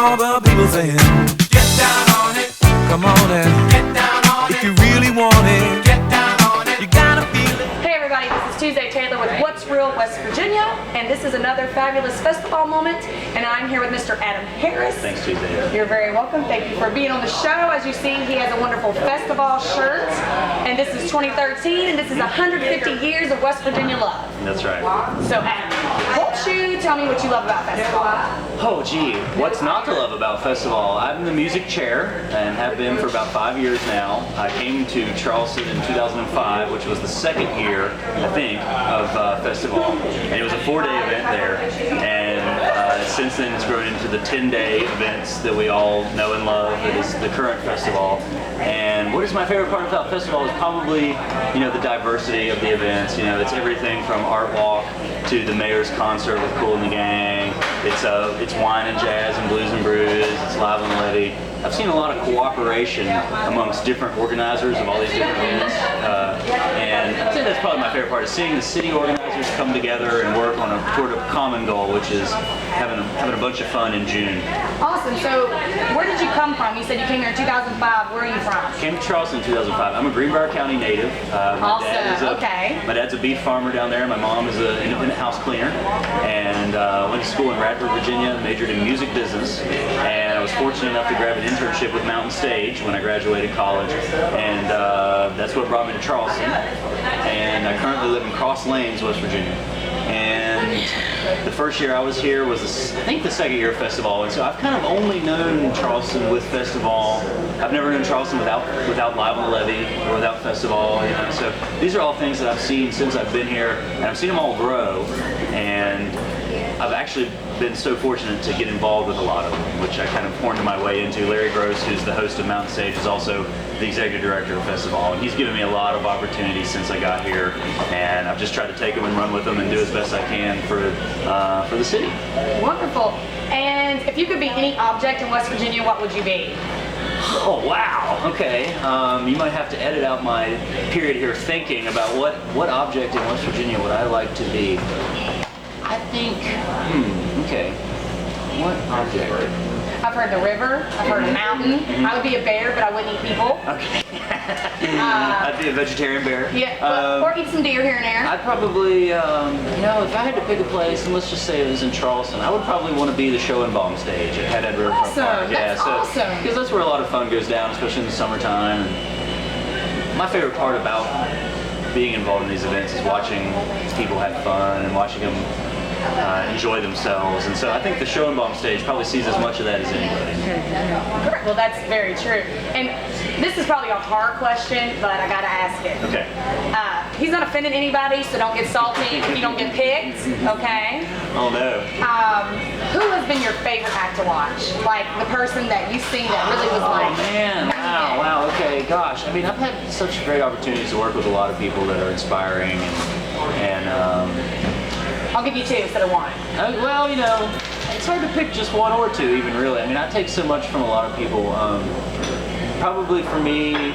all the people saying, get down on it. Come on and get down on it. If you really want it, get down on it. You gotta feel it. Hey everybody, this is Tuesday Taylor with What's Real West Virginia, and this is another fabulous FestiVall moment, and I'm here with Mr. Adam Harris. Thanks, Tuesday. You're very welcome. Thank you for being on the show. As you see, he has a wonderful FestiVall shirt, and this is 2013, and this is 150 years of West Virginia love. That's right. So Adam, won't you tell me what you love about FestiVall? Oh gee, what's not to love about FestiVall? I'm the music chair and have been for about 5 years now. I came to Charleston in 2005, which was the second year, I think, of FestiVall. And it was a 4-day event there. And since then it's grown into the 10-day events that we all know and love. That is the current FestiVall. And what is my favorite part about FestiVall is probably, the diversity of the events. It's everything from Art Walk to the Mayor's concert with Kool and the Gang. It's wine and jazz and blues and brews. It's live on the levee. I've seen a lot of cooperation amongst different organizers of all these different events, and I'd say that's probably my favorite part, is seeing the city organizers come together and work on a sort of common goal, which is having a bunch of fun in June. Awesome. So, where did you come from? You said you came here in 2005. Where are you from? Came to Charleston in 2005. I'm a Greenbrier County native. My dad's a beef farmer down there. My mom is an independent house cleaner, and went to school in Radford, Virginia, majored in music business, and I was fortunate enough to grab an internship with Mountain Stage when I graduated college, and that's what brought me to Charleston. And I currently live in Cross Lanes, West Virginia. And the first year I was here was, I think, the second year of FestiVall, and so I've kind of only known Charleston with FestiVall. I've never known Charleston without Live on the Levee or without FestiVall. So these are all things that I've seen since I've been here, and I've seen them all grow. And I've actually been so fortunate to get involved with a lot of them, which I kind of horned my way into. Larry Gross, who's the host of Mountain Stage, is also the executive director of FestiVall, and he's given me a lot of opportunities since I got here, and I've just tried to take them and run with them and do as best I can for the city. Wonderful. And if you could be any object in West Virginia, what would you be? Oh wow, okay. You might have to edit out my period here thinking about what object in West Virginia would I like to be. I think, okay, what object? I've heard the river, I've heard a mountain. I would be a bear, but I wouldn't eat people. Okay. I'd be a vegetarian bear. Yeah, or eat some deer here and there. I'd probably, if I had to pick a place, and let's just say it was in Charleston, I would probably want to be the show and bomb stage at Head Riverfront Park. That's awesome. Because that's where a lot of fun goes down, especially in the summertime. And my favorite part about being involved in these events is watching people have fun and watching them enjoy themselves, and so I think the show and bomb stage probably sees as much of that as anybody. Well, that's very true. And this is probably a hard question, but I gotta ask it. Okay. He's not offending anybody, so don't get salty if you don't get picked, okay? Oh no. Who has been your favorite act to watch? Like the person that you've seen that really was like, oh man, wow, okay, gosh. I mean, I've had such great opportunities to work with a lot of people that are inspiring, and I'll give you two instead of one. Well, it's hard to pick just one or two, even, really. I mean, I take so much from a lot of people. Probably for me,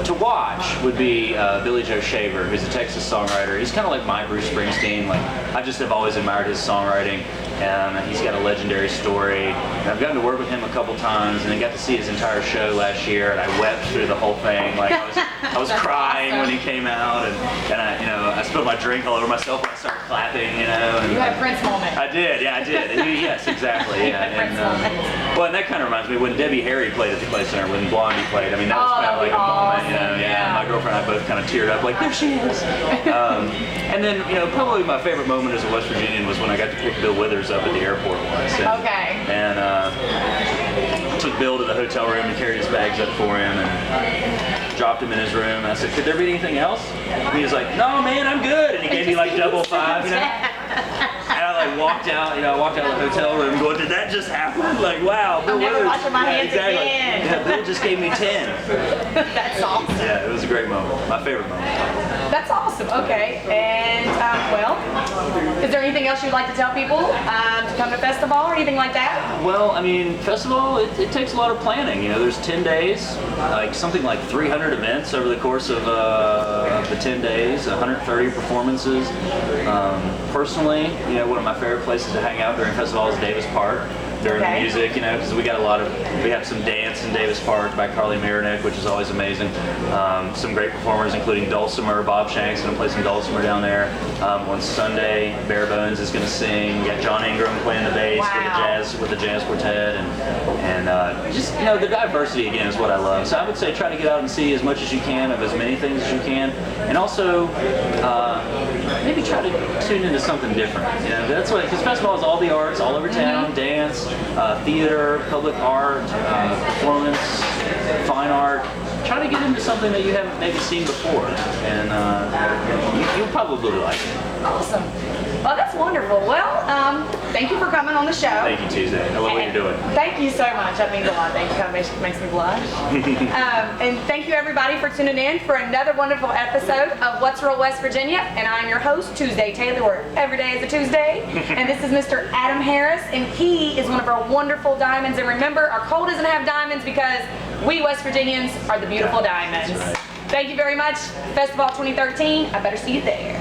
to watch would be Billy Joe Shaver, who's a Texas songwriter. He's kind of like my Bruce Springsteen. Like, I just have always admired his songwriting, and he's got a legendary story. And I've gotten to work with him a couple times, and I got to see his entire show last year, and I wept through the whole thing. Like, I was crying when he came out, and I spilled my drink all over myself when I started clapping, And, you had a Prince moment. I did. Yes, exactly. Yeah. And that kind of reminds me when Debbie Harry played at the Clay Center, when Blondie played. I mean, that was kind of like a moment. Yeah. My girlfriend and I both kind of teared up, like, there she is. And then, probably my favorite moment as a West Virginian was when I got to pick Bill Withers up at the airport once. And took Bill to the hotel room and carried his bags up for him and dropped him in his room. And I said, could there be anything else? And he was like, no, man, I'm good. And he gave me like double five, And I walked out, I walked out of the hotel room going, did that just happen? Like, wow, Bill Withers. I'm never washing my hands exactly. again. Yeah, Bill just gave me 10. That's awesome. Yeah, it was a great moment. My favorite moment. That's awesome. Okay. And, is there anything else you'd like to tell people to come to FestiVall or anything like that? Well, I mean, FestiVall, it takes a lot of planning. You know, there's 10 days, like something like 300 events over the course of the 10 days, 130 performances. Personally, you know, one of my favorite places to hang out during FestiVall is Davis Park. During the music, you know, because we have some dance in Davis Park by Carly Marinick, which is always amazing. Some great performers, including Dulcimer. Bob Shank's going to play some Dulcimer down there. On Sunday, Bare Bones is going to sing. You got John Ingram playing the bass with the jazz quartet, and just, you know, the diversity again is what I love. So I would say try to get out and see as much as you can of as many things as you can, and also maybe try to tune into something different. You know, that's what, because FestiVall is all the arts all over town, dance. Theater, public art, performance, fine art. Try to get into something that you haven't maybe seen before, and you'll probably like it. Awesome. Well, that's wonderful. Well, thank you for coming on the show. Thank you, Tuesday. I love what you're doing. Thank you so much. That means a lot. Thank you. Kind of makes me blush. And thank you, everybody, for tuning in for another wonderful episode of What's Real West Virginia. And I'm your host, Tuesday Taylor, where every day is a Tuesday. And this is Mr. Adam Harris, and he is one of our wonderful diamonds. And remember, our coal doesn't have diamonds because we West Virginians are the beautiful diamonds. That's right. Thank you very much. FestiVall 2013. I better see you there.